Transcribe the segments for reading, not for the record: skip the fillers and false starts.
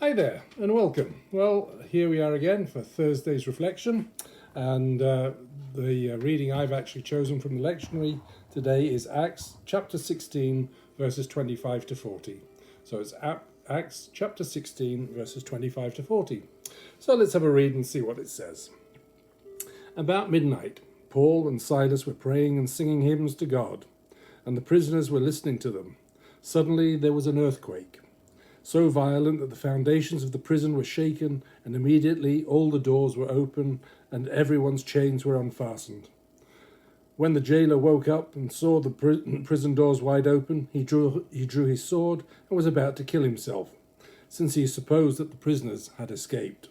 Hi there and welcome. Well, here we are again for Thursday's reflection, and the reading I've actually chosen from the lectionary today is Acts chapter 16 verses 25 to 40. So it's Acts chapter 16 verses 25 to 40. So let's have a read and see what it says. About midnight, Paul and Silas were praying and singing hymns to God, and the prisoners were listening to them. Suddenly there was an earthquake, so violent that the foundations of the prison were shaken, and immediately all the doors were open and everyone's chains were unfastened. When the jailer woke up and saw the prison doors wide open, he drew his sword and was about to kill himself, since he supposed that the prisoners had escaped.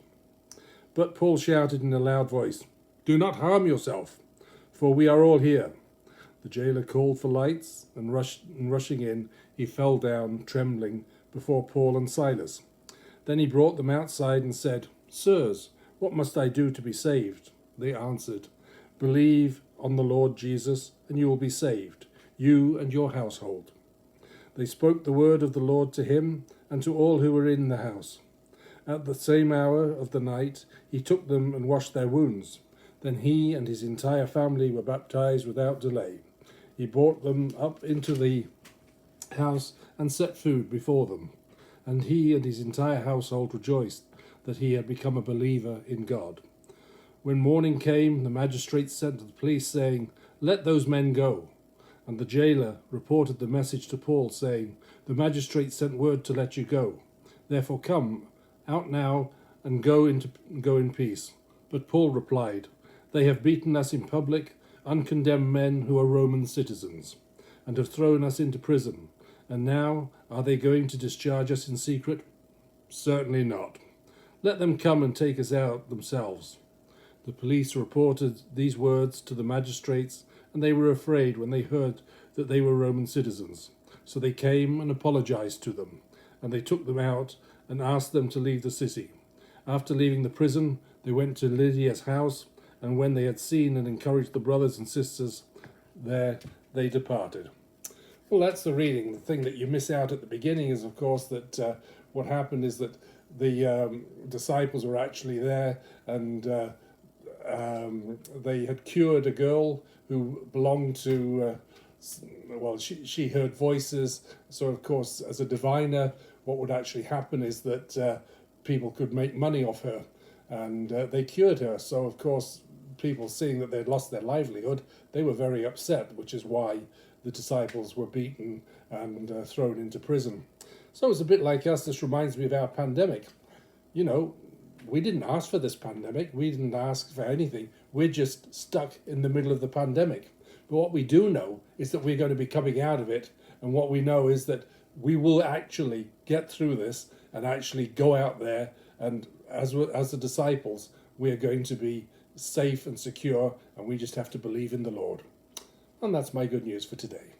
But Paul shouted in a loud voice, "Do not harm yourself, for we are all here." The jailer called for lights, and rushing in, he fell down, trembling, before Paul and Silas. Then he brought them outside and said, "Sirs, what must I do to be saved?" They answered, "Believe on the Lord Jesus, and you will be saved, you and your household." They spoke the word of the Lord to him and to all who were in the house. At the same hour of the night, he took them and washed their wounds. Then he and his entire family were baptized without delay. He brought them up into the house and set food before them, and he and his entire household rejoiced that he had become a believer in God. When morning came, the magistrates sent to the police, saying, "Let those men go." And the jailer reported the message to Paul, saying, "The magistrates sent word to let you go. Therefore come out now and go in peace." But Paul replied, "They have beaten us in public, uncondemned men who are Roman citizens, and have thrown us into prison. And now are they going to discharge us in secret? Certainly not. Let them come and take us out themselves." The police reported these words to the magistrates, and they were afraid when they heard that they were Roman citizens. So they came and apologized to them, and they took them out and asked them to leave the city. After leaving the prison, they went to Lydia's house, and when they had seen and encouraged the brothers and sisters there, they departed. Well, that's the reading. The thing that you miss out at the beginning is, of course, that what happened is that the disciples were actually there, and they had cured a girl who belonged to, she heard voices. So, of course, as a diviner, what would actually happen is that people could make money off her, and they cured her. So, of course, people seeing that they'd lost their livelihood, they were very upset, which is why the disciples were beaten and thrown into prison. So it's a bit like us. This reminds me of our pandemic. You know, we didn't ask for this pandemic. We didn't ask for anything. We're just stuck in the middle of the pandemic. But what we do know is that we're going to be coming out of it. And what we know is that we will actually get through this and actually go out there. And as the disciples, we are going to be safe and secure. And we just have to believe in the Lord. And that's my good news for today.